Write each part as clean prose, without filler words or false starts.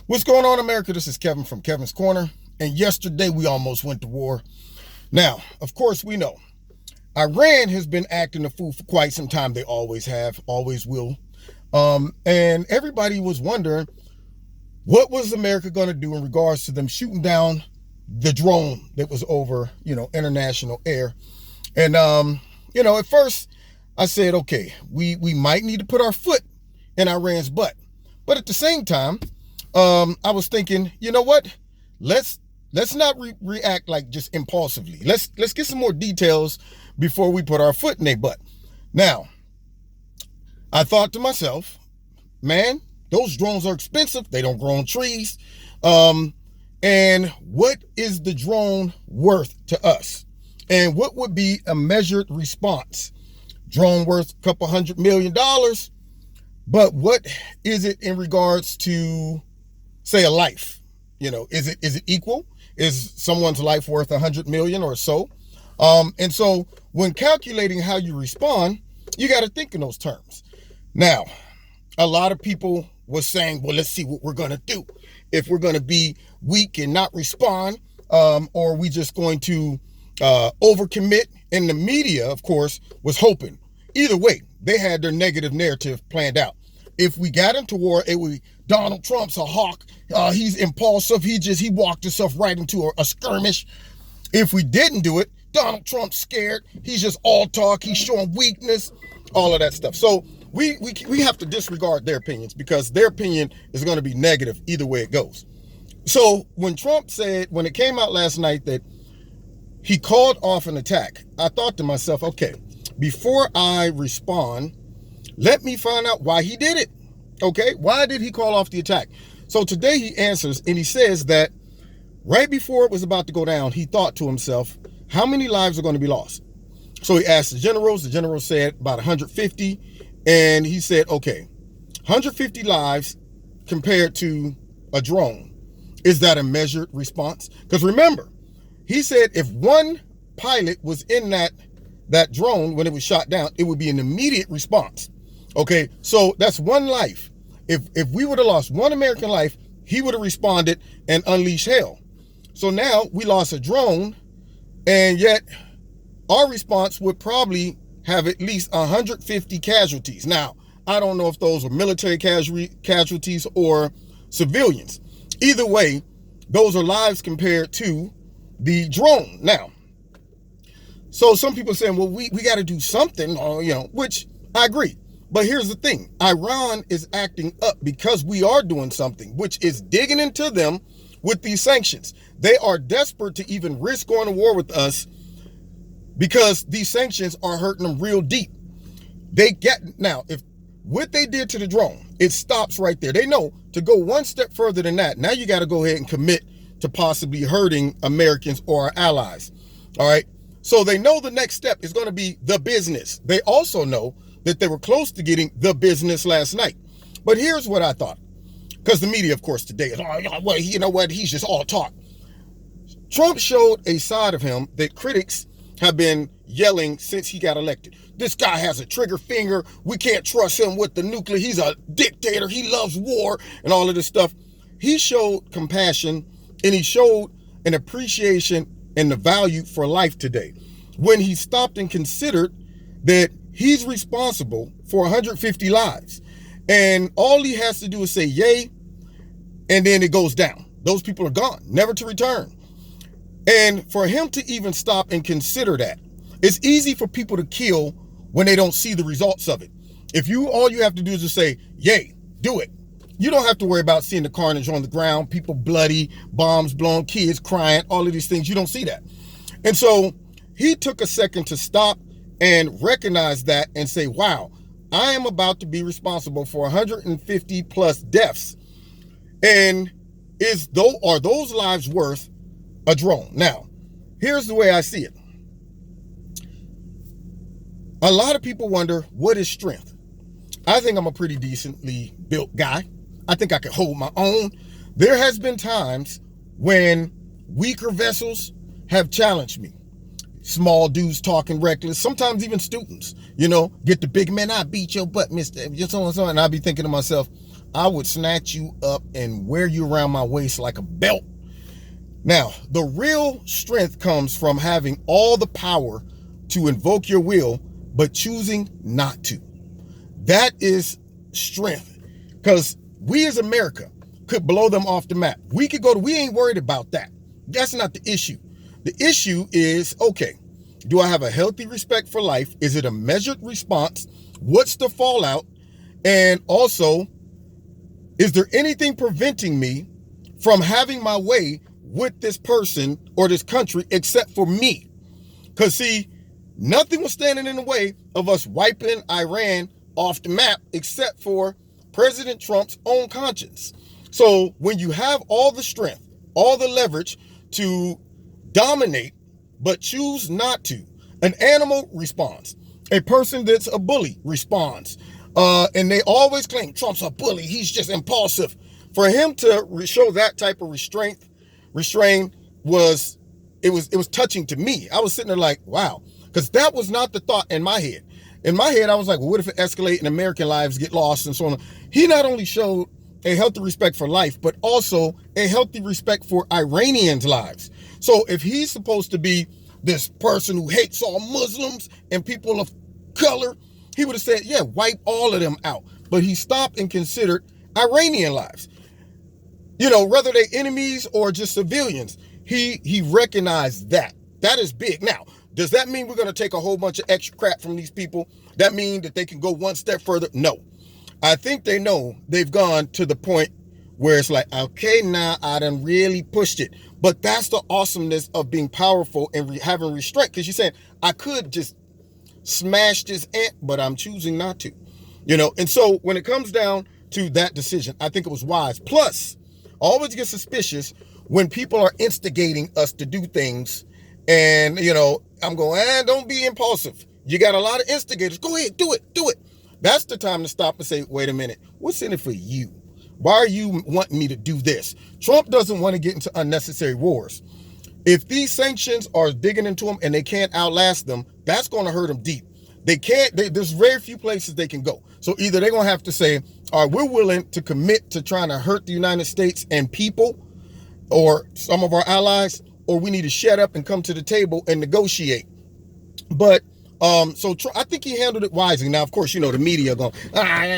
What's going on, America? This is Kevin from Kevin's Corner. And yesterday we almost went to war. Now, of course, we know Iran has been acting a fool for quite some time. They always have, always will. And everybody was wondering, what was America going to do in regards to them shooting down the drone that was over, international air? And, at first I said, okay, we might need to put our foot in Iran's butt. But at the same time, I was thinking, you know what? Let's not react like just impulsively. Let's get some more details before we put our foot in their butt. Now, I thought to myself, man, those drones are expensive. They don't grow on trees. And what is the drone worth to us? And what would be a measured response? Drone worth a couple $100 million. But what is it in regards to, say, a life? Is it equal? Is someone's life worth 100 million or so? And so when calculating how you respond, you got to think in those terms. Now, a lot of people was saying, well, let's see what we're going to do. If we're going to be weak and not respond, or we just going to overcommit. And the media, of course, was hoping. Either way, they had their negative narrative planned out. If we got into war, it would be Donald Trump's a hawk. He's impulsive. He walked himself right into a skirmish. If we didn't do it, Donald Trump's scared. He's just all talk. He's showing weakness, all of that stuff. So we have to disregard their opinions because their opinion is going to be negative either way it goes. So when Trump said, when it came out last night that he called off an attack, I thought to myself, okay, before I respond, let me find out why he did it. Okay, why did he call off the attack? So today he answers and he says that right before it was about to go down, he thought to himself, how many lives are going to be lost? So he asked the generals. The general said about 150. And he said, okay, 150 lives compared to a drone. Is that a measured response? Because remember, he said if one pilot was in that drone when it was shot down, it would be an immediate response. Okay, so that's one life. If we would have lost one American life, he would have responded and unleashed hell. So now we lost a drone, and yet our response would probably have at least 150 casualties. Now, I don't know if those were military casualties or civilians. Either way, those are lives compared to the drone. Now, so some people are saying, well, we got to do something, which I agree. But here's the thing. Iran is acting up because we are doing something, which is digging into them with these sanctions. They are desperate to even risk going to war with us because these sanctions are hurting them real deep. Now, if what they did to the drone, it stops right there. They know to go one step further than that. Now you got to go ahead and commit to possibly hurting Americans or our allies. All right. So they know the next step is going to be the business. They also know that they were close to getting the business last night. But here's what I thought. Because the media, of course, today is, well, you know what? He's just all talk. Trump showed a side of him that critics have been yelling since he got elected. This guy has a trigger finger. We can't trust him with the nuclear. He's a dictator. He loves war and all of this stuff. He showed compassion and he showed an appreciation and the value for life today when he stopped and considered that he's responsible for 150 lives. And all he has to do is say yay, and then it goes down. Those people are gone, never to return. And for him to even stop and consider that, it's easy for people to kill when they don't see the results of it. All you have to do is just say, yay, do it. You don't have to worry about seeing the carnage on the ground, people bloody, bombs blown, kids crying, all of these things. You don't see that. And so he took a second to stop and recognize that and say, wow, I am about to be responsible for 150 plus deaths. And are those lives worth a drone? Now, here's the way I see it. A lot of people wonder, what is strength? I think I'm a pretty decently built guy. I think I can hold my own. There has been times when weaker vessels have challenged me. Small dudes talking reckless, sometimes even students, get the big man, I beat your butt, mister, just so and so. And I'll be thinking to myself, I would snatch you up and wear you around my waist like a belt. Now, the real strength comes from having all the power to invoke your will, but choosing not to. That is strength, because we as America could blow them off the map. We ain't worried about that. That's not the issue. The issue is, okay, do I have a healthy respect for life? Is it a measured response? What's the fallout? And also, is there anything preventing me from having my way with this person or this country except for me? Because see, nothing was standing in the way of us wiping Iran off the map except for President Trump's own conscience. So when you have all the strength, all the leverage to dominate, but choose not to, an animal responds. A person that's a bully responds. And they always claim Trump's a bully. He's just impulsive. For him to show that type of restraint was touching to me. I was sitting there like, wow, because that was not the thought in my head. In my head, I was like, well, what if it escalates and American lives get lost and so on? He not only showed a healthy respect for life, but also a healthy respect for Iranians' lives. So if he's supposed to be this person who hates all Muslims and people of color, he would have said, yeah, wipe all of them out. But he stopped and considered Iranian lives. You know, whether they enemies or just civilians, he recognized that. That is big. Now, does that mean we're going to take a whole bunch of extra crap from these people? That mean that they can go one step further? No. I think they know they've gone to the point where it's like, okay, now I done really pushed it. But that's the awesomeness of being powerful and having restraint. Because you're saying, I could just smash this ant, but I'm choosing not to. You know, and so when it comes down to that decision, I think it was wise. Plus, I always get suspicious when people are instigating us to do things. And, you know, I'm going, don't be impulsive. You got a lot of instigators. Go ahead, do it. That's the time to stop and say, wait a minute, what's in it for you? Why are you wanting me to do this? Trump doesn't want to get into unnecessary wars. If these sanctions are digging into them and they can't outlast them, that's going to hurt them deep. There's very few places they can go. So either they're going to have to say, all right, we're willing to commit to trying to hurt the United States and people or some of our allies, or we need to shut up and come to the table and negotiate. But so I think he handled it wisely. Now, of course, you know, the media going,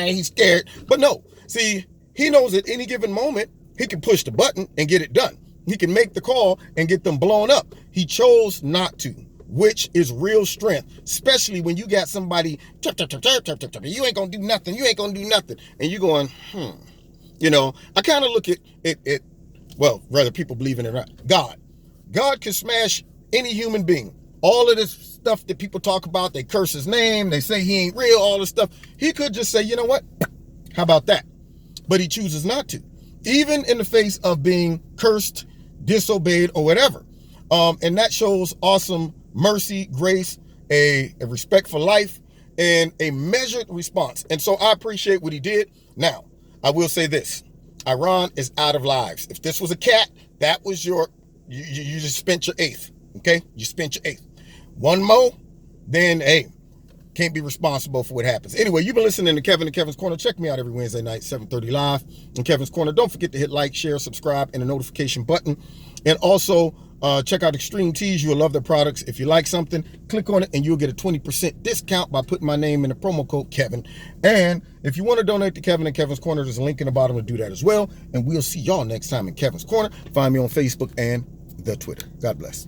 he's scared. But no, see, he knows at any given moment, he can push the button and get it done. He can make the call and get them blown up. He chose not to, which is real strength, especially when you got somebody, you ain't going to do nothing. You ain't going to do nothing. And you're going, You know, I kind of look at it, well, whether people believe in it or not. God can smash any human being. All of this stuff that people talk about, they curse his name, they say he ain't real, all this stuff. He could just say, you know what? How about that? But he chooses not to, even in the face of being cursed, disobeyed, or whatever. And that shows awesome mercy, grace, a respect for life, and a measured response. And so I appreciate what he did. Now, I will say this. Iran is out of lives. If this was a cat, that was you just spent your eighth. Okay? You spent your eighth. One more, then, hey, can't be responsible for what happens. Anyway, you've been listening to Kevin and Kevin's Corner. Check me out every Wednesday night, 7:30 live in Kevin's Corner. Don't forget to hit like, share, subscribe, and the notification button. And also, check out Extreme Tees. You will love their products. If you like something, click on it and you'll get a 20% discount by putting my name in the promo code Kevin. And if you want to donate to Kevin and Kevin's Corner, there's a link in the bottom to do that as well. And we'll see y'all next time in Kevin's Corner. Find me on Facebook and the Twitter. God bless.